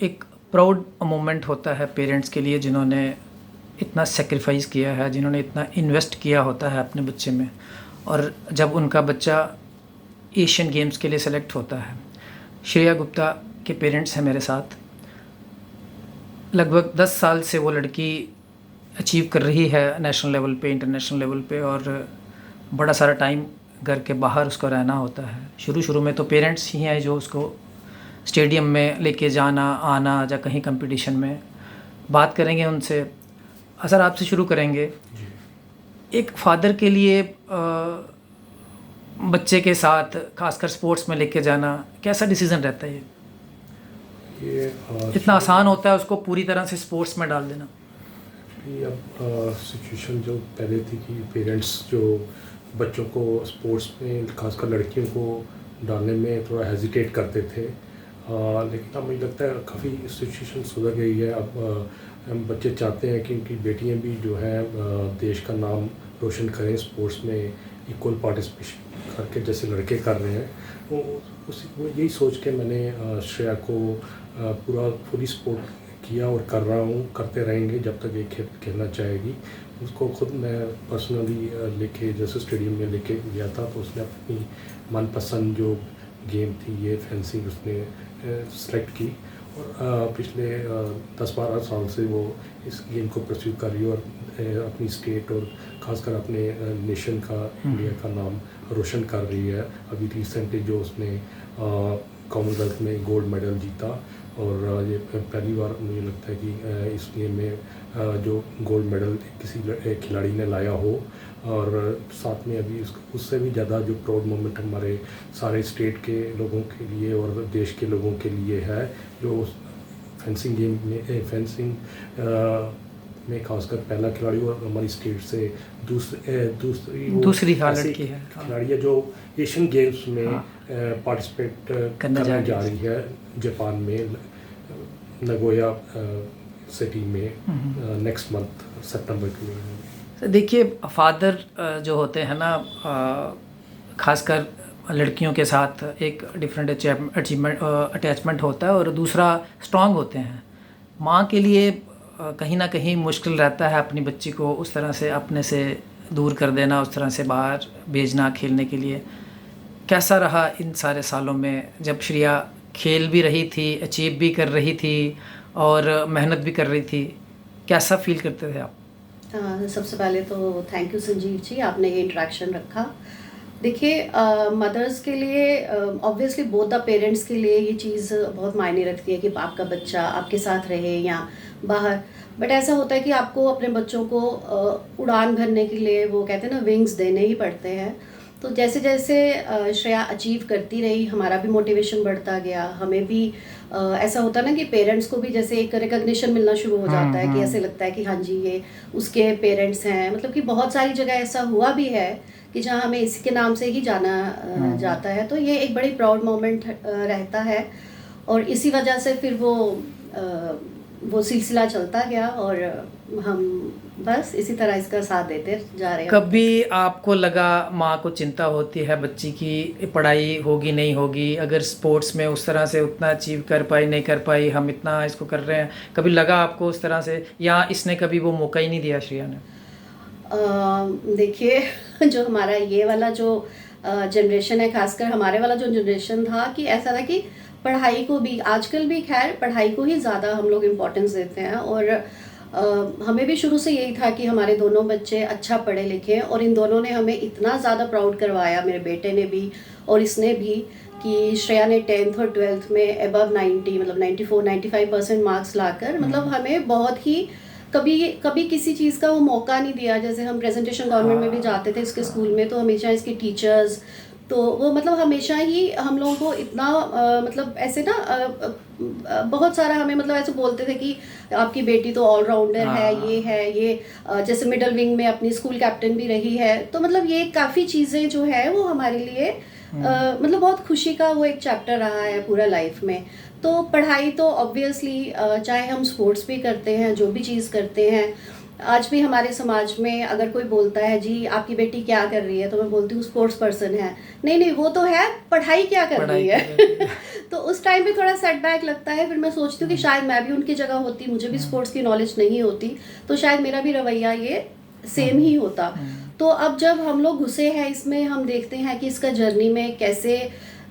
एक proud moment होता है पेरेंट्स के लिए जिन्होंने इतना सेक्रीफाइस किया है, जिन्होंने इतना इन्वेस्ट किया होता है अपने बच्चे में, और जब उनका बच्चा एशियन गेम्स के लिए सेलेक्ट होता है। श्रेया गुप्ता के पेरेंट्स हैं मेरे साथ। लगभग 10 साल से वो लड़की अचीव कर रही है नेशनल लेवल पे, इंटरनेशनल लेवल पे, और बड़ा सारा टाइम घर के बाहर उसको रहना होता है। शुरू में तो पेरेंट्स ही हैं जो उसको स्टेडियम में लेके जाना आना, या कहीं कंपटीशन में। बात करेंगे उनसे। असर आपसे शुरू करेंगे। एक फादर के लिए बच्चे के साथ खासकर स्पोर्ट्स में लेके जाना कैसा डिसीज़न रहता है? ये इतना आसान होता है उसको पूरी तरह से स्पोर्ट्स में डाल देना? ये अब सिचुएशन जो पहले थी कि पेरेंट्स जो बच्चों को स्पोर्ट्स में खासकर लड़कियों को डालने में थोड़ा हेजिटेट करते थे, लेकिन अब मुझे लगता है काफ़ी सिचुएशन सुधर गई है। अब हम बच्चे चाहते हैं कि उनकी बेटियां भी जो है देश का नाम रोशन करें स्पोर्ट्स में, इक्वल पार्टिसिपेशन करके जैसे लड़के कर रहे हैं। वो यही सोच के मैंने श्रेया को पूरा फुली सपोर्ट किया और कर रहा हूँ, करते रहेंगे जब तक ये खेलना चाहेगी। उसको खुद मैं पर्सनली लेके जैसे स्टेडियम में लेके गया था, तो उसने अपनी मनपसंद जो गेम थी ये फेंसिंग उसने सेलेक्ट की, और पिछले 10-12 साल से वो इस गेम को परस्यू कर रही है और अपनी स्टेट और ख़ासकर अपने नेशन का, इंडिया का नाम रोशन कर रही है। अभी रिसेंटली जो उसने कॉमनवेल्थ में गोल्ड मेडल जीता, और ये पहली बार मुझे लगता है कि इस गेम में जो गोल्ड मेडल किसी खिलाड़ी ने लाया हो। और साथ में अभी उससे भी ज़्यादा जो प्राउड मोमेंट हमारे सारे स्टेट के लोगों के लिए और देश के लोगों के लिए है, जो फेंसिंग गेम में में खासकर पहला खिलाड़ी और हमारी स्टेट से दूसरी हालत की है खिलाड़ी है जो एशियन गेम्स में पार्टिसिपेट करने जा रही है जापान में, नगोया सिटी में नेक्स्ट मंथ सितंबर के में। देखिए, फादर जो होते हैं ना, खासकर लड़कियों के साथ एक डिफरेंट अटैचमेंट होता है, और दूसरा स्ट्रांग होते हैं। माँ के लिए कहीं ना कहीं मुश्किल रहता है अपनी बच्ची को उस तरह से अपने से दूर कर देना, उस तरह से बाहर भेजना खेलने के लिए। कैसा रहा इन सारे सालों में जब श्रेया खेल भी रही थी, अचीव भी कर रही थी और मेहनत भी कर रही थी? कैसा फील करते थे आप? सबसे पहले तो थैंक यू संजीव जी, आपने ये इंटरेक्शन रखा। देखिए, मदर्स के लिए ऑब्वियसली बोथ द पेरेंट्स के लिए ये चीज़ बहुत मायने रखती है कि आपका बच्चा आपके साथ रहे या बाहर। बट ऐसा होता है कि आपको अपने बच्चों को उड़ान भरने के लिए, वो कहते हैं ना, विंग्स देने ही पड़ते हैं। तो जैसे जैसे श्रेया अचीव करती रही, हमारा भी मोटिवेशन बढ़ता गया। हमें भी ऐसा होता है ना कि पेरेंट्स को भी जैसे एक रिकग्निशन मिलना शुरू हो जाता है, कि ऐसे लगता है कि हाँ जी ये उसके पेरेंट्स हैं। मतलब कि बहुत सारी जगह ऐसा हुआ भी है कि जहाँ हमें इसी के नाम से ही जाना जाता है। तो ये एक बड़ी प्राउड मोमेंट रहता है, और इसी वजह से फिर वो सिलसिला चलता गया, और हम बस इसी तरह इसका साथ देते जा रहे हैं। कभी आपको लगा, माँ को चिंता होती है बच्ची की पढ़ाई होगी नहीं होगी, अगर स्पोर्ट्स में उस तरह से उतना अचीव कर पाई नहीं कर पाई, हम इतना इसको कर रहे हैं, कभी लगा आपको उस तरह से, या इसने कभी वो मौका ही नहीं दिया श्रेया ने? देखिए, जो हमारा ये वाला जो जनरेशन है, खासकर हमारे वाला जो जनरेशन था, कि ऐसा था कि पढ़ाई को भी, आजकल भी खैर पढ़ाई को ही ज़्यादा हम लोग इम्पोर्टेंस देते हैं। और हमें भी शुरू से यही था कि हमारे दोनों बच्चे अच्छा पढ़े लिखे, और इन दोनों ने हमें इतना ज़्यादा प्राउड करवाया, मेरे बेटे ने भी और इसने भी, कि श्रेया ने 10th और 12th में अबव 90, मतलब 94-95% मार्क्स लाकर, मतलब हमें बहुत ही कभी किसी चीज़ का वो मौका नहीं दिया। जैसे हम प्रेजेंटेशन गवर्नमेंट में भी जाते थे इसके स्कूल में, तो हमेशा इसके टीचर्स, तो वो मतलब हमेशा ही हम लोगों को इतना मतलब ऐसे ना बहुत सारा हमें मतलब ऐसे बोलते थे कि आपकी बेटी तो ऑलराउंडर है, ये है, ये जैसे मिडल विंग में अपनी स्कूल कैप्टन भी रही है। तो मतलब ये काफ़ी चीज़ें जो है वो हमारे लिए मतलब बहुत खुशी का वो एक चैप्टर रहा है पूरा लाइफ में। तो पढ़ाई तो ऑब्वियसली चाहे हम स्पोर्ट्स भी करते हैं, जो भी चीज़ करते हैं, आज भी हमारे समाज में अगर कोई बोलता है जी आपकी बेटी क्या कर रही है, तो मैं बोलती हूँ स्पोर्ट्स पर्सन है। नहीं नहीं, वो तो है, पढ़ाई क्या कर रही है। तो उस टाइम पे थोड़ा सेटबैक लगता है। फिर मैं सोचती हूँ कि शायद मैं भी उनकी जगह होती, मुझे भी स्पोर्ट्स की नॉलेज नहीं होती, तो शायद मेरा भी रवैया ये सेम ही होता। तो अब जब हम लोग घुसे हैं इसमें, हम देखते हैं कि इसका जर्नी में कैसे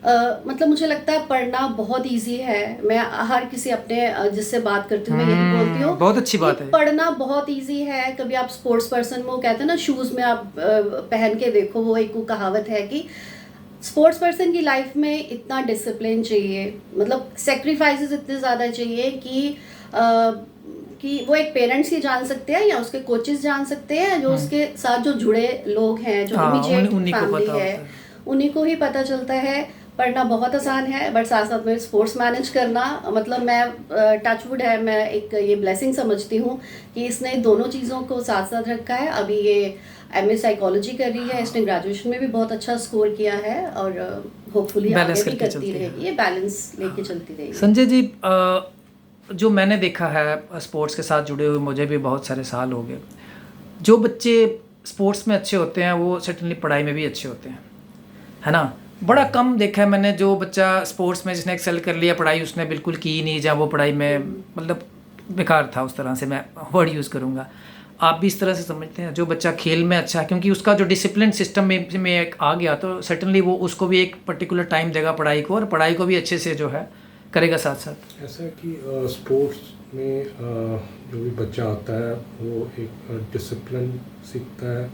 मतलब मुझे लगता है पढ़ना बहुत इजी है। मैं हर किसी अपने जिससे बात करती हूँ मैं यही बोलती हूँ, बहुत अच्छी बात है। पढ़ना बहुत इजी है। कभी आप स्पोर्ट्स पर्सन, वो कहते हैं ना शूज़ में आप पहन के देखो, वो एक कहावत है कि स्पोर्ट्स पर्सन की लाइफ में इतना डिसिप्लिन चाहिए, मतलब सेक्रीफाइसेस इतने ज़्यादा चाहिए कि वो एक पेरेंट्स ही जान सकते हैं या उसके कोचेस जान सकते हैं, जो उसके साथ जो जुड़े लोग हैं, जो इमीडिएट फैमिली है, उन्हीं को ही पता चलता है। पढ़ना बहुत आसान है, बट साथ साथ में स्पोर्ट्स मैनेज करना, मतलब मैं टचवुड है, मैं एक ये ब्लेसिंग समझती हूँ कि इसने दोनों चीज़ों को साथ साथ रखा है। अभी ये MA साइकोलॉजी कर रही है, इसने ग्रेजुएशन में भी बहुत अच्छा स्कोर किया है और होपफुली आगे भी करती रहेगी, ये बैलेंस लेके चलती रहेगी। संजय जी, जो मैंने देखा है स्पोर्ट्स के साथ जुड़े हुए, मुझे भी बहुत सारे साल हो गए, जो बच्चे स्पोर्ट्स में अच्छे होते हैं वो सर्टेनली पढ़ाई में भी अच्छे होते हैं, है ना। बड़ा कम देखा है मैंने जो बच्चा स्पोर्ट्स में जिसने एक्सेल कर लिया, पढ़ाई उसने बिल्कुल की नहीं, जहाँ वो पढ़ाई में मतलब बेकार था, उस तरह से मैं वर्ड यूज़ करूँगा। आप भी इस तरह से समझते हैं जो बच्चा खेल में अच्छा है, क्योंकि उसका जो डिसिप्लिन सिस्टम में आ गया, तो सर्टेनली वो उसको भी एक पर्टिकुलर टाइम देगा पढ़ाई को, और पढ़ाई को भी अच्छे से जो है करेगा साथ साथ। ऐसा है कि स्पोर्ट्स में जो भी बच्चा आता है वो एक डिसिप्लिन सीखता है,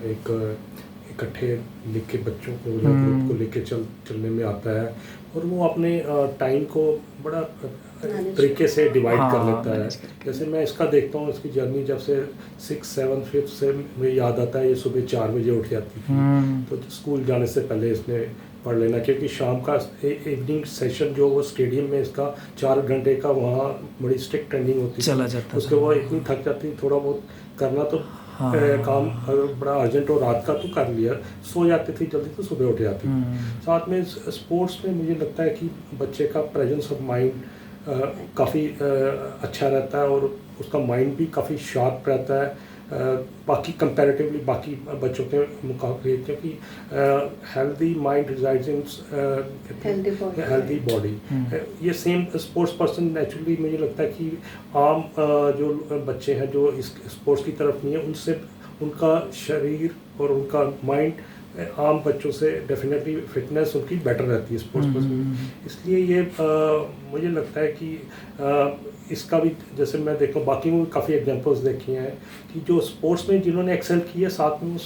एक इकट्ठे लेके बच्चों को या ग्रुप को लेके चलने में आता है, और वो अपने टाइम को बड़ा तरीके से डिवाइड कर लेता है। जैसे मैं इसका देखता हूँ, इसकी जर्नी जब से 6, 7, 5 से मुझे याद आता है, ये सुबह 4 बजे उठ जाती थी, तो स्कूल जाने से पहले इसने पढ़ लेना, क्योंकि शाम का इवनिंग सेशन जो वो स्टेडियम में इसका 4 घंटे का वहाँ बड़ी स्ट्रिक्ट ट्रेनिंग होती थी, उसके वो इतनी थक जाती, थोड़ा बहुत करना तो काम बड़ा अर्जेंट और रात का तो कर लिया, सो जाती थी जल्दी, तो सुबह उठ जाती थी। साथ में स्पोर्ट्स में मुझे लगता है कि बच्चे का प्रेजेंस ऑफ माइंड काफ़ी अच्छा रहता है, और उसका माइंड भी काफ़ी शार्प रहता है बाकी कंपैरेटिवली बाकी बच्चों के मुकाबले, क्योंकि हेल्दी माइंड रिजाइड्स इन हेल्दी बॉडी। ये सेम स्पोर्ट्स पर्सन नेचुरली मुझे लगता है कि आम जो बच्चे हैं जो इस स्पोर्ट्स की तरफ नहीं है, उनसे उनका शरीर और उनका माइंड आम बच्चों से डेफिनेटली फिटनेस उनकी बेटर रहती है स्पोर्ट्स पर्सन। इसलिए ये मुझे लगता है कि इसका भी, जैसे मैं देखता हूँ बाकी में भी काफ़ी एग्जांपल्स देखी हैं कि जो स्पोर्ट्स में जिन्होंने एक्सेल किया, साथ में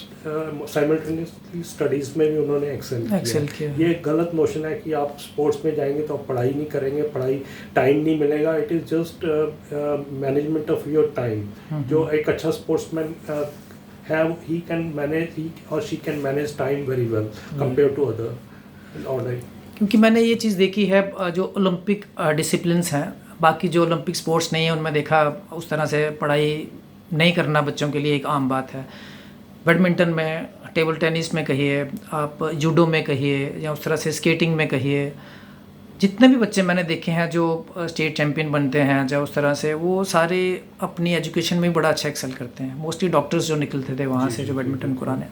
साइमल्टेनियसली स्टडीज़ में भी उन्होंने एक्सेल किया। ये गलत नोशन है कि आप स्पोर्ट्स में जाएंगे तो आप पढ़ाई नहीं करेंगे, पढ़ाई टाइम नहीं मिलेगा। It is just management of your time. जो एक अच्छा स्पोर्ट्समैन है, he or she can manage time very well compared to other alright. क्योंकि मैंने ये चीज़ देखी है, जो ओलंपिक डिसिप्लिन्स हैं, बाकी जो ओलंपिक स्पोर्ट्स नहीं है उनमें देखा उस तरह से पढ़ाई नहीं करना बच्चों के लिए एक आम बात है। बैडमिंटन में, टेबल टेनिस में कहिए, आप जूडो में कहिए, या उस तरह से स्केटिंग में कहिए, जितने भी बच्चे मैंने देखे हैं जो स्टेट चैम्पियन बनते हैं, या उस तरह से, वो सारे अपनी एजुकेशन में बड़ा अच्छा एक्सेल करते हैं। मोस्टली डॉक्टर्स जो निकलते थे वहाँ से, जो बैडमिंटन कुराने।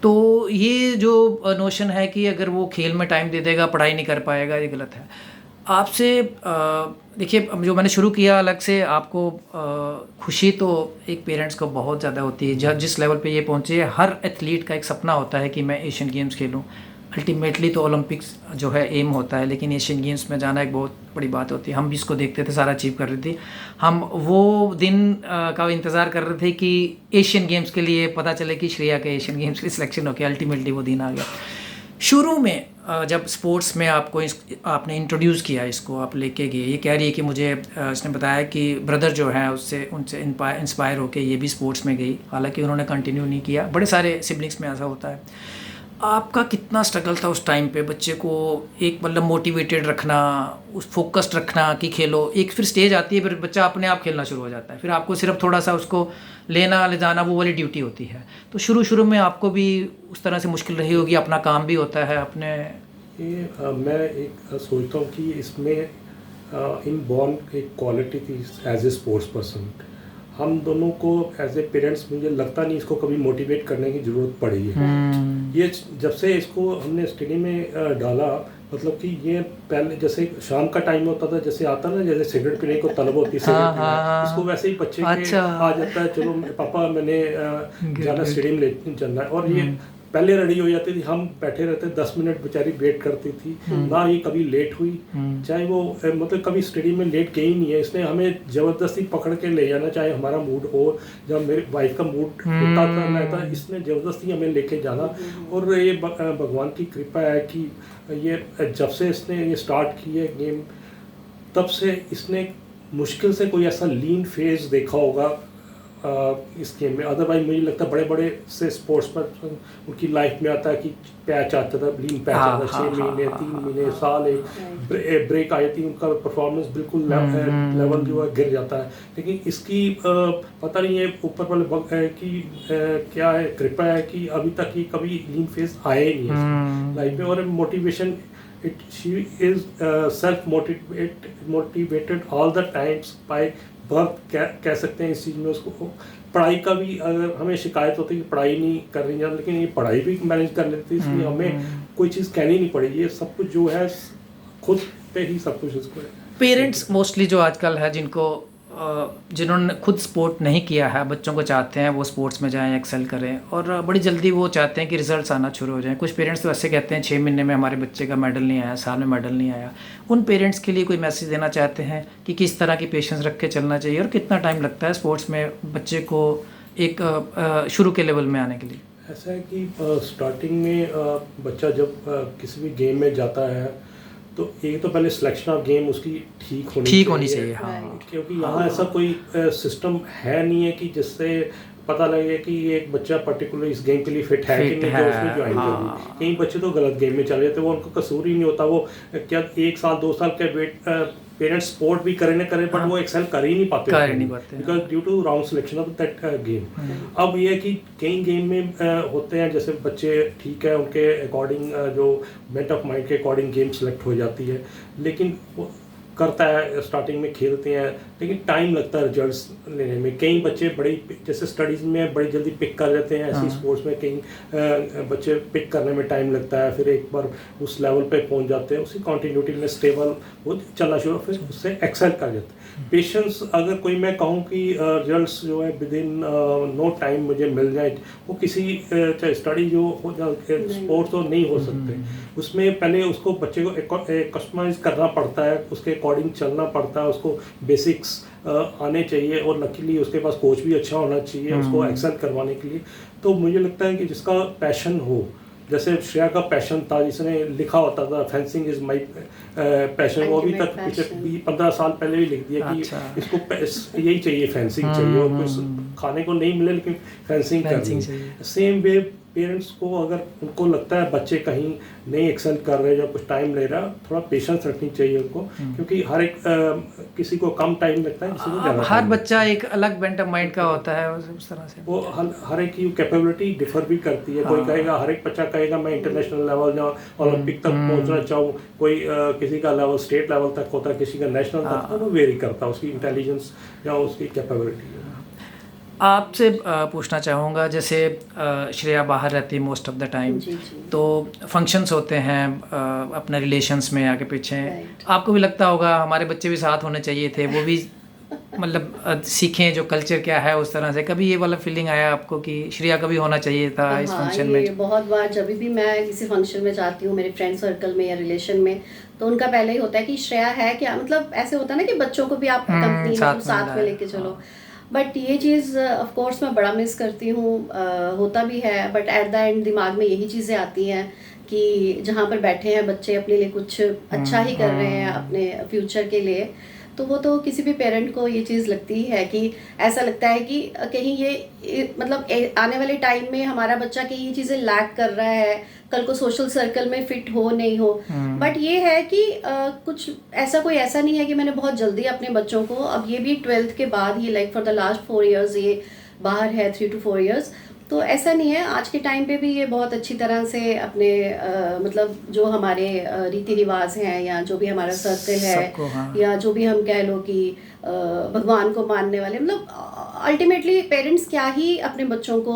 तो ये जो नोशन है कि अगर वो खेल में टाइम दे देगा, पढ़ाई नहीं कर पाएगा, ये गलत है। आपसे देखिए, जो मैंने शुरू किया अलग से, आपको खुशी तो एक पेरेंट्स को बहुत ज़्यादा होती है। जिस लेवल पे ये पहुँचे, हर एथलीट का एक सपना होता है कि मैं एशियन गेम्स खेलूँ। अल्टीमेटली तो ओलंपिक्स जो है एम होता है, लेकिन एशियन गेम्स में जाना एक बहुत बड़ी बात होती है। हम भी इसको देखते थे, सारा अचीव कर रही थी। हम वो दिन का इंतज़ार कर रहे थे कि एशियन गेम्स के लिए पता चले कि श्रेया के एशियन गेम्स की सिलेक्शन हो गया। अल्टीमेटली वो दिन आ गया। शुरू में जब स्पोर्ट्स में आपने इंट्रोड्यूस किया इसको, आप लेके गए, ये कह रही है कि मुझे इसने बताया कि ब्रदर जो है उनसे इंस्पायर होके ये भी स्पोर्ट्स में गई, हालांकि उन्होंने कंटिन्यू नहीं किया। बड़े सारे सिबलिंग्स में ऐसा होता है। आपका कितना स्ट्रगल था उस टाइम पे बच्चे को एक मतलब मोटिवेटेड रखना, उस फोकस्ड रखना कि खेलो। एक फिर स्टेज आती है, फिर बच्चा अपने आप खेलना शुरू हो जाता है, फिर आपको सिर्फ थोड़ा सा उसको लेना ले जाना वो वाली ड्यूटी होती है। तो शुरू में आपको भी उस तरह से मुश्किल रही होगी, अपना काम भी होता है अपने। ये मैं एक सोचता हूँ कि इसमें इनबॉर्न एक क्वालिटी थी एज ए स्पोर्ट्स पर्सन। हम दोनों को एज ए पेरेंट्स मुझे लगता नहीं इसको कभी मोटिवेट करने की ज़रूरत पड़ी है। ये जब से इसको हमने स्टडी में डाला, मतलब कि ये पहले जैसे शाम का टाइम होता था, जैसे आता ना, जैसे सिगरेट पीने को तलब होती है सिगरेट पीना, इसको वैसे ही बच्चे के आ जाता है, चलो पापा मैंने जाना स्टडी में ले जाना है। और ये पहले रेडी हो जाती थी, हम बैठे रहते 10 मिनट बेचारी वेट करती थी, ना ये कभी लेट हुई, चाहे वो मतलब कभी स्टडी में लेट गई नहीं है। इसने हमें ज़बरदस्ती पकड़ के ले जाना, चाहे हमारा मूड हो, जब मेरी वाइफ का मूड होता था रहता, इसने ज़बरदस्ती हमें लेके जाना। और ये भगवान की कृपा है कि ये जब से इसने ये स्टार्ट की है गेम, तब से इसने मुश्किल से कोई ऐसा लीन फेज देखा होगा इस गेम में। अदरवाइज मुझे लगता है बड़े बड़े से स्पोर्ट्स पर उनकी लाइफ में आता है कि पैच आता था, लीन पैच आता था, 6 महीने 3 महीने साल, एक ब्रेक आई थी, उनका परफॉर्मेंस बिल्कुल लेवल जो है गिर जाता है। लेकिन इसकी पता नहीं है ऊपर वाले की क्या है कृपा है कि अभी तक ये कभी लीन फेज आया ही नहीं है लाइफ में। और motivation she is self motivated all the times by birth, कह सकते हैं इस चीज़ में उसको। पढ़ाई का भी अगर हमें शिकायत होती है कि पढ़ाई नहीं कर रही है, लेकिन ये पढ़ाई भी मैनेज कर लेती है, इसलिए हमें कोई चीज़ कहनी नहीं पड़ी। ये सब कुछ जो है खुद पे ही सब कुछ उसको है। पेरेंट्स मोस्टली जो आजकल है जिन्होंने खुद स्पोर्ट नहीं किया है, बच्चों को चाहते हैं वो स्पोर्ट्स में जाएं, एक्सेल करें, और बड़ी जल्दी वो चाहते हैं कि रिजल्ट्स आना शुरू हो जाएं। कुछ पेरेंट्स तो ऐसे कहते हैं 6 महीने में हमारे बच्चे का मेडल नहीं आया, साल में मेडल नहीं आया। उन पेरेंट्स के लिए कोई मैसेज देना चाहते हैं कि किस तरह की पेशेंस रख के चलना चाहिए और कितना टाइम लगता है स्पोर्ट्स में बच्चे को एक शुरू के लेवल में आने के लिए? ऐसा है कि स्टार्टिंग में बच्चा जब किसी भी गेम में जाता है तो एक तो पहले सिलेक्शन ऑफ गेम उसकी ठीक होनी चाहिए। हाँ, क्योंकि यहाँ ऐसा कोई सिस्टम है नहीं है कि जिससे पता लगे कि ये एक बच्चा पर्टिकुलर इस गेम के लिए फिट है कि नहीं, तो उसमें ज्वाइन करें। कई बच्चे तो गलत गेम में चले जाते हैं, वो उनका कसूर ही नहीं होता, वो क्या 1 साल 2 साल के पेरेंट्स सपोर्ट भी करें ना करें, बट वो एक्सेल कर ही नहीं पाते because due to wrong selection of that game. अब ये है कि कई गेम में होते हैं जैसे बच्चे ठीक है, उनके अकॉर्डिंग जो मेंट ऑफ माइंड के अकॉर्डिंग गेम सेलेक्ट हो जाती है, लेकिन वो करता है, स्टार्टिंग में खेलते हैं, लेकिन टाइम लगता है रिजल्ट्स लेने में। कई बच्चे बड़ी जैसे स्टडीज़ में बड़ी जल्दी पिक कर लेते हैं, ऐसी स्पोर्ट्स में कई बच्चे पिक करने में टाइम लगता है, फिर एक बार उस लेवल पे पहुंच जाते हैं, उसी कंटिन्यूटी में स्टेबल वो चलना शुरू, फिर उससे एक्सेल कर जाते हैं। पेशेंस अगर कोई मैं कहूँ कि रिजल्ट्स जो है विद इन नो टाइम मुझे मिल जाए, वो किसी चाहे स्टडी जो हो जाए स्पोर्ट्स तो नहीं हो सकते। उसमें पहले उसको बच्चे को कस्टमाइज करना पड़ता है, उसके अकॉर्डिंग चलना पड़ता है, उसको बेसिक्स आने चाहिए, और लकीली उसके पास कोच भी अच्छा होना चाहिए उसको एक्सेल करवाने के लिए। तो मुझे लगता है कि जिसका पैशन हो, जैसे श्रेया का पैशन था, जिसने लिखा होता था फेंसिंग इज माई पैशन, वो अभी तक पिछले 15 साल पहले भी लिख दिया कि इसको यही चाहिए, फेंसिंग चाहिए, और कुछ खाने को नहीं मिले लेकिन फेंसिंग करनी। सेम वे पेरेंट्स को अगर उनको लगता है बच्चे कहीं नहीं एक्सेल कर रहे या कुछ टाइम ले रहा, थोड़ा पेशेंस रखनी चाहिए उनको, क्योंकि हर एक किसी को कम टाइम लगता है, किसी को ज़्यादा। हर बच्चा एक अलग बेंट ऑफ माइंड का होता है, उस तरह से वो हर एक की कैपेबिलिटी डिफर भी करती है। कोई कहेगा, हर एक बच्चा कहेगा मैं इंटरनेशनल लेवल या ओलंपिक तक पहुंचना चाहूँ, कोई किसी का लेवल स्टेट लेवल तक होता है, किसी का नेशनल तक, तो वो वेरी करता है उसकी इंटेलिजेंस या उसकी कैपेबिलिटी। आपसे पूछना चाहूँगा, जैसे श्रेया बाहर रहती है मोस्ट ऑफ द टाइम, तो फंक्शंस होते हैं अपने रिलेशंस में आगे पीछे, आपको भी लगता होगा हमारे बच्चे भी साथ होने चाहिए थे, वो भी मतलब सीखें जो कल्चर क्या है उस तरह से? कभी ये वाला फीलिंग आया आपको कि श्रेया का भी होना चाहिए था इस फंक्शन में? बहुत बार जब भी मैं किसी फंक्शन में जाती हूँ, मेरे फ्रेंड सर्कल में या रिलेशन में, तो उनका पहले ही होता है कि श्रेया है क्या, मतलब ऐसे होता है ना कि बच्चों को भी आप कंपनी साथ में लेके चलो। बट ये चीज़ ऑफ कोर्स मैं बड़ा मिस करती हूँ, होता भी है, बट एट द एंड दिमाग में यही चीज़ें आती हैं कि जहाँ पर बैठे हैं बच्चे अपने लिए कुछ अच्छा ही कर रहे हैं अपने फ्यूचर के लिए, तो वो तो किसी भी पेरेंट को ये चीज़ लगती ही है कि ऐसा लगता है कि कहीं ये मतलब आने वाले टाइम में हमारा बच्चा कहीं ये चीज़ें लैक कर रहा है, कल को सोशल सर्कल में फिट हो नहीं हो। बट ये है कि कुछ ऐसा नहीं है कि मैंने बहुत जल्दी अपने बच्चों को, अब ये भी 12th के बाद ही, like for the last 4 years ये बाहर है, 3 to 4 years, तो ऐसा नहीं है, आज के टाइम पे भी ये बहुत अच्छी तरह से अपने मतलब जो हमारे रीति रिवाज हैं या जो भी हमारा सर्कल है, सबको, हाँ। या जो भी हम कह लो कि भगवान को मानने वाले, मतलब अल्टीमेटली पेरेंट्स क्या ही अपने बच्चों को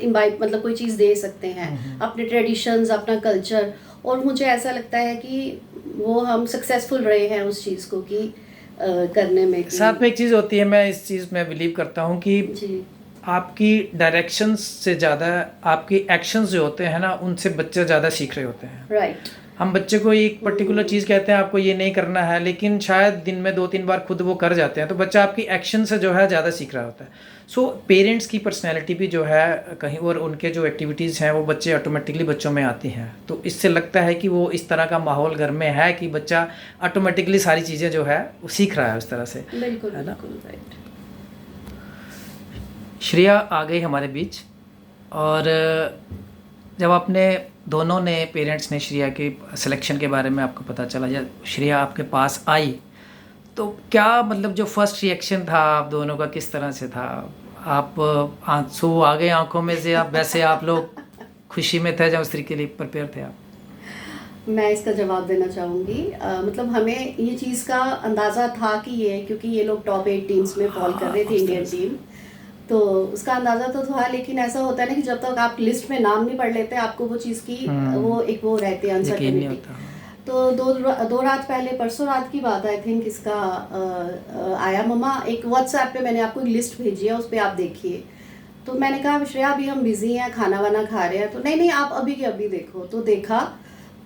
इम्बाइब मतलब कोई चीज़ दे सकते हैं, अपने ट्रेडिशंस, अपना कल्चर। और मुझे ऐसा लगता है कि वो हम सक्सेसफुल रहे हैं उस चीज़ को कि करने में कि, साथ में एक चीज़ होती है, मैं इस चीज़ में बिलीव करता हूँ कि जी आपकी डायरेक्शंस से ज़्यादा आपकी एक्शंस जो होते हैं ना, उनसे बच्चे ज़्यादा सीख रहे होते हैं। राइट। हम बच्चे को एक पर्टिकुलर चीज़ कहते हैं आपको ये नहीं करना है, लेकिन शायद दिन में 2-3 बार खुद वो कर जाते हैं, तो बच्चा आपकी एक्शन से जो है ज़्यादा सीख रहा होता है। सो पेरेंट्स की पर्सनैलिटी भी जो है कहीं, और उनके जो एक्टिविटीज़ हैं वो बच्चे ऑटोमेटिकली बच्चों में आती हैं। तो इससे लगता है कि वो इस तरह का माहौल घर में है कि बच्चा ऑटोमेटिकली सारी चीज़ें जो है वो सीख रहा है उस तरह से, बिल्कुल है ना? बिल्कुल राइट। श्रेया आ गई हमारे बीच, और जब आपने दोनों ने पेरेंट्स ने श्रेया के सिलेक्शन के बारे में आपको पता चला या श्रेया आपके पास आई, तो क्या मतलब जो फर्स्ट रिएक्शन था आप दोनों का किस तरह से था? आप आंसू आ गए आंखों में से, आप वैसे आप लोग खुशी में थे जब उस तरीके के लिए प्रिपेयर थे आप? मैं इसका जवाब देना चाहूँगी। मतलब हमें ये चीज़ का अंदाज़ा था कि ये, क्योंकि ये लोग टॉप 8 टीम्स में फॉल कर रहे थे, इंडियन टीम, तो उसका अंदाज़ा तो था। लेकिन ऐसा होता है ना कि जब तक आप लिस्ट में नाम नहीं पढ़ लेते, आपको वो चीज़ की वो एक वो रहती है यकीन नहीं अनसर्टेनिटी। होता। तो दो रात पहले, परसों रात की बात आई थिंक, इसका आया, मम्मा एक व्हाट्सएप पे मैंने आपको एक लिस्ट भेजी है, उस पर आप देखिए। तो मैंने कहा श्रेया अभी हम बिजी हैं, खाना वाना खा रहे हैं, तो नहीं आप अभी के अभी देखो। तो देखा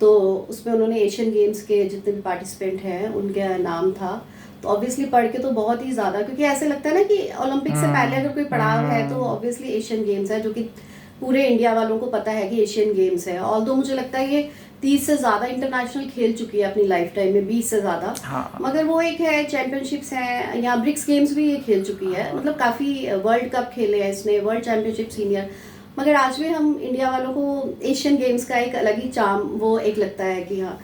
तो उसमें उन्होंने एशियन गेम्स के जितने भी पार्टिसिपेंट हैं उनका नाम था। तो ऑब्वियसली पढ़ के तो बहुत ही ज़्यादा, क्योंकि ऐसे लगता है ना कि ओलंपिक से पहले अगर कोई पड़ाव है तो ऑब्वियसली एशियन गेम्स है, जो कि पूरे इंडिया वालों को पता है कि एशियन गेम्स है। ऑल्दो मुझे लगता है ये 30 से ज़्यादा इंटरनेशनल खेल चुकी है अपनी लाइफ टाइम में, 20 से ज़्यादा। हाँ। मगर वो एक है, चैंपियनशिप्स हैं, यहाँ ब्रिक्स गेम्स भी ये खेल चुकी है, मतलब काफ़ी वर्ल्ड कप खेले हैं इसने, वर्ल्ड चैंपियनशिप सीनियर। मगर आज भी हम इंडिया वालों को एशियन गेम्स का एक अलग ही चार्म वो एक लगता है कि हाँ।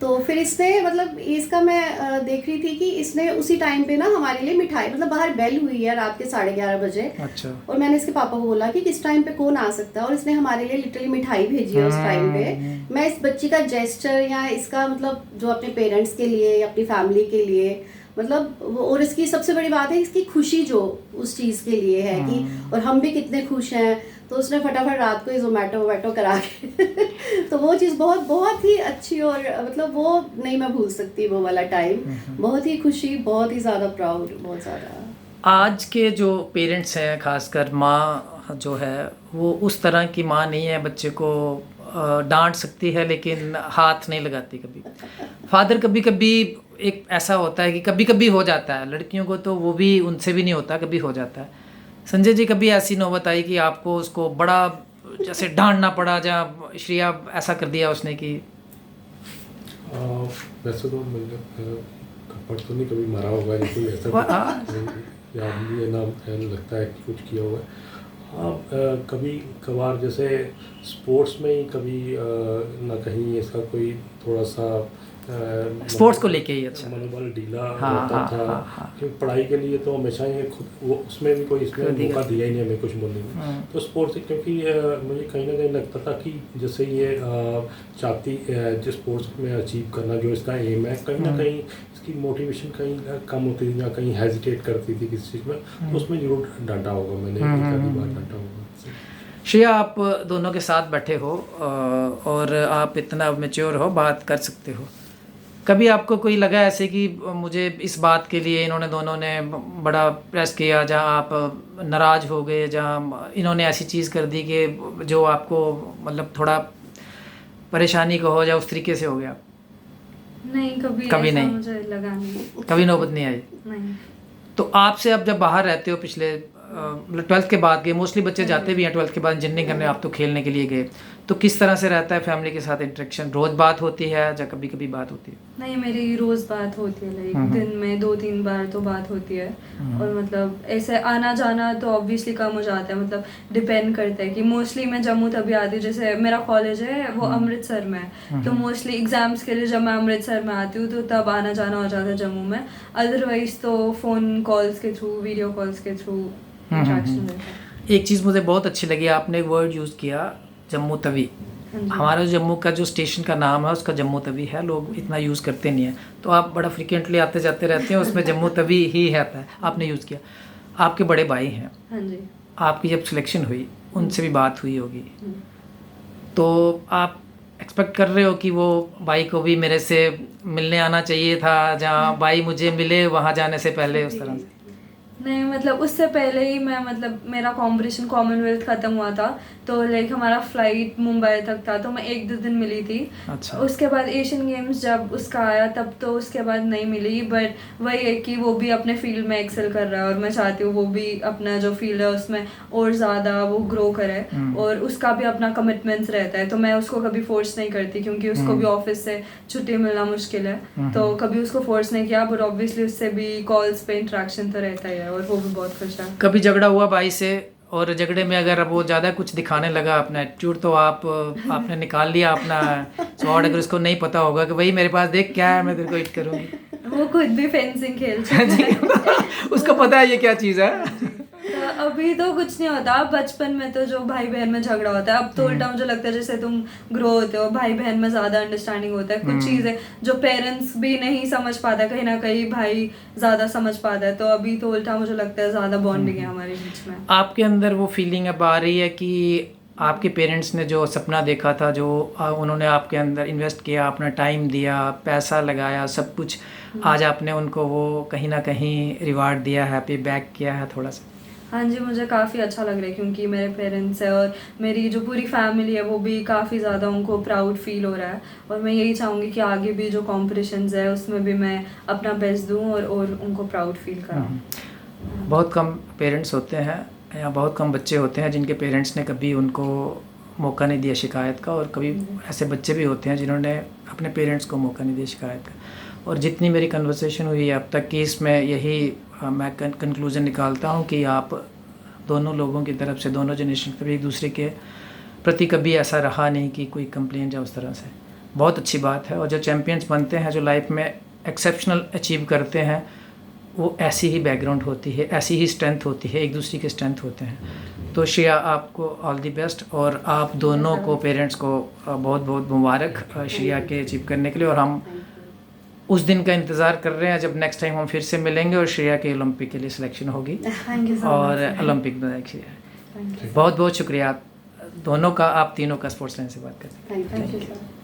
तो फिर इसने मतलब इसका मैं देख रही थी कि इसने उसी टाइम पे ना हमारे लिए मिठाई, मतलब बाहर बेल हुई है रात के 11:30 बजे। अच्छा। और मैंने इसके पापा को बोला कि किस टाइम पे कौन आ सकता है, और इसने हमारे लिए लिटरली मिठाई भेजी है उस टाइम पे। मैं इस बच्ची का जेस्चर या इसका मतलब जो अपने पेरेंट्स के लिए या अपनी फैमिली के लिए मतलब, और इसकी सबसे बड़ी बात है इसकी खुशी जो उस चीज़ के लिए है कि, और हम भी कितने खुश हैं। तो उसने फटाफट रात को ही जोमेटो करा के तो वो चीज़ बहुत ही अच्छी, और मतलब वो नहीं मैं भूल सकती वो वाला टाइम। बहुत ही खुशी, बहुत ही ज़्यादा प्राउड, बहुत ज़्यादा। आज के जो पेरेंट्स हैं, खासकर माँ जो है, वो उस तरह की माँ नहीं है, बच्चे को डांट सकती है लेकिन हाथ नहीं लगाती कभी। फादर कभी कभी एक ऐसा होता है कि कभी कभी हो जाता है, लड़कियों को तो वो भी उनसे भी नहीं होता, कभी हो जाता है। संजय जी, कभी ऐसी नौबत आई कि आपको उसको बड़ा जैसे डांटना पड़ा, जहाँ श्रेया ऐसा कर दिया उसने कि? वैसे तो मुझे थप्पड़ तो नहीं कभी मारा होगा या कोई ऐसा या मुझे ना लगता है कि कुछ किया हुआ है। हाँ, कभी कभार जैसे स्पोर्ट्स में ही कभी ना कहीं इसका कोई थोड़ा सा स्पोर्ट्स को लेके ही अच्छा मनोबल ढीला हाँ, होता हाँ, था। हाँ। क्योंकि पढ़ाई के लिए तो हमेशा ही खुद वो उसमें भी कोई इसने मौका दिया ही नहीं हमें कुछ बोलने में। तो स्पोर्ट्स, क्योंकि मुझे कहीं ना कहीं लगता था कि जैसे ये चाहती जो स्पोर्ट्स में अचीव करना जो इसका एम है, कहीं ना कहीं इसकी मोटिवेशन कहीं कम होती थी या कहीं हेजिटेट करती थी किसी चीज़ में, तो उसमें ज़रूर डांटा होगा मैंने, एक आधी बार डांटा होगा। श्रेया, आप दोनों के साथ बैठे हो और आप इतना मैच्योर हो, बात कर सकते हो। कभी आपको कोई लगा ऐसे कि मुझे इस बात के लिए इन्होंने दोनों ने बड़ा प्रेस किया, जहाँ आप नाराज़ हो गए, जहाँ इन्होंने ऐसी चीज़ कर दी कि जो आपको मतलब थोड़ा परेशानी को हो, या उस तरीके से हो गया? नहीं, कभी नहीं, मुझे लगा नहीं, कभी नौबत नहीं आई। नहीं। तो आपसे अब जब बाहर रहते हो, पिछले मतलब 12th के बाद गए, मोस्टली बच्चे जाते भी हैं 12th के बाद इंजीनियरिंग करने, आप तो खेलने के लिए गए, तो किस तरह से रहता है फैमिली के साथ इंटरेक्शन? रोज़ बात होती है या कभी कभी बात होती है? नहीं, मेरी रोज़ बात होती है, लाइक दिन में 2-3 बार तो बात होती है। और मतलब ऐसे आना जाना तो ऑब्वियसली कम हो जाता है, मतलब डिपेंड करता है कि मोस्टली मैं जम्मू तभी आती हूँ, जैसे मेरा कॉलेज है वो अमृतसर में है, तो मोस्टली एग्ज़ाम्स के लिए जब मैं अमृतसर में आती हूँ तो तब आना जाना हो जाता है जम्मू में। अदरवाइज़ तो फ़ोन कॉल्स के थ्रू, वीडियो कॉल्स के थ्रू इंटरेक्शन रहता है। एक चीज़ मुझे बहुत अच्छी लगी, आपने एक वर्ड यूज़ किया, जम्मू तवी। हाँ जी। हमारा जम्मू का जो स्टेशन का नाम है उसका जम्मू तवी है, लोग इतना यूज़ करते नहीं है, तो आप बड़ा फ्रिक्वेंटली आते जाते रहते हैं, उसमें जम्मू तवी ही आता है, आपने यूज़ किया। आपके बड़े भाई हैं, हाँ जी। आपकी जब सिलेक्शन हुई उनसे भी बात हुई होगी, हम्म। तो आप एक्सपेक्ट कर रहे हो कि वो भाई को भी मेरे से मिलने आना चाहिए था, जहाँ भाई मुझे मिले वहाँ जाने से पहले, उस तरह से? नहीं मतलब उससे पहले ही मैं मतलब मेरा कॉम्पिटिशन कॉमनवेल्थ ख़त्म हुआ था, तो लाइक हमारा फ्लाइट मुंबई तक था, तो मैं 1-2 दिन मिली थी। अच्छा। उसके बाद एशियन गेम्स जब उसका आया तब तो उसके बाद नहीं मिली, बट वही है कि वो भी अपने फील्ड में एक्सेल कर रहा है और मैं चाहती हूँ वो भी अपना जो फील्ड है उसमें और ज़्यादा वो ग्रो करे, और उसका भी अपना कमिटमेंट्स रहता है, तो मैं उसको कभी फोर्स नहीं करती क्योंकि उसको भी ऑफिस से छुट्टी मिलना मुश्किल है, तो कभी उसको फोर्स नहीं किया, बट ऑब्वियसली उससे भी कॉल्स पे इंटरेक्शन तो रहता ही है और वो भी बहुत खुश है। कभी झगड़ा हुआ भाई से, और झगड़े में अगर वो ज़्यादा कुछ दिखाने लगा अपना एटीट्यूड, तो आपने निकाल लिया अपना स्वॉर्ड, अगर उसको नहीं पता होगा कि भाई मेरे पास देख क्या है, मैं तेरे को हिट करूँगी? वो खुद भी फेंसिंग खेल चुका है। उसको पता है ये क्या चीज़ है। तो अभी तो कुछ नहीं होता, बचपन में तो जो भाई बहन में झगड़ा होता है, अब तो उल्टा मुझे लगता है जैसे तुम ग्रो होते हो भाई बहन में ज़्यादा अंडरस्टैंडिंग होता है, कुछ चीज़ें जो पेरेंट्स भी नहीं समझ पाता कहीं ना कहीं भाई ज़्यादा समझ पाता है, तो अभी तो उल्टा मुझे लगता है ज़्यादा बॉन्डिंग है हमारे बीच में। आपके अंदर वो फीलिंग अब आ रही है कि आपके पेरेंट्स ने जो सपना देखा था, जो उन्होंने आपके अंदर इन्वेस्ट किया, अपना टाइम दिया, पैसा लगाया, सब कुछ, आज आपने उनको वो कहीं ना कहीं रिवार्ड दिया है, पे बैक किया है थोड़ा सा? हाँ जी, मुझे काफ़ी अच्छा लग रहा है क्योंकि मेरे पेरेंट्स है और मेरी जो पूरी फैमिली है वो भी काफ़ी ज़्यादा उनको प्राउड फील हो रहा है, और मैं यही चाहूँगी कि आगे भी जो कॉम्पिटिशन्स है उसमें भी मैं अपना बेस्ट दूँ और उनको प्राउड फील कराऊँ। बहुत कम पेरेंट्स होते हैं या बहुत कम बच्चे होते हैं जिनके पेरेंट्स ने कभी उनको मौका नहीं दिया शिकायत का, और कभी ऐसे बच्चे भी होते हैं जिन्होंने अपने पेरेंट्स को मौका नहीं दिया शिकायत का। और जितनी मेरी कन्वर्सेशन हुई है अब तक की, इसमें यही मैं कंक्लूज़न निकालता हूँ कि आप दोनों लोगों की तरफ से, दोनों जनरेशन की तरफ, एक दूसरे के प्रति कभी ऐसा रहा नहीं कि कोई कंप्लेंट या उस तरह से। बहुत अच्छी बात है। और जो चैम्पियंस बनते हैं, जो लाइफ में एक्सेप्शनल अचीव करते हैं, वो ऐसी ही बैकग्राउंड होती है, ऐसी ही स्ट्रेंथ होती है, एक दूसरे के स्ट्रेंथ होते हैं। तो श्रेया, आपको ऑल द बेस्ट, और आप दोनों को, पेरेंट्स को बहुत बहुत मुबारक श्रेया के अचीव करने के लिए। और हम उस दिन का इंतज़ार कर रहे हैं जब नेक्स्ट टाइम हम फिर से मिलेंगे और श्रेया के ओलंपिक के लिए सिलेक्शन होगी थैंक यू सो और मच। ओलंपिक में श्रेया। बहुत बहुत शुक्रिया दोनों का, आप तीनों का स्पोर्ट्स लाइन से बात करने। Thank you sir.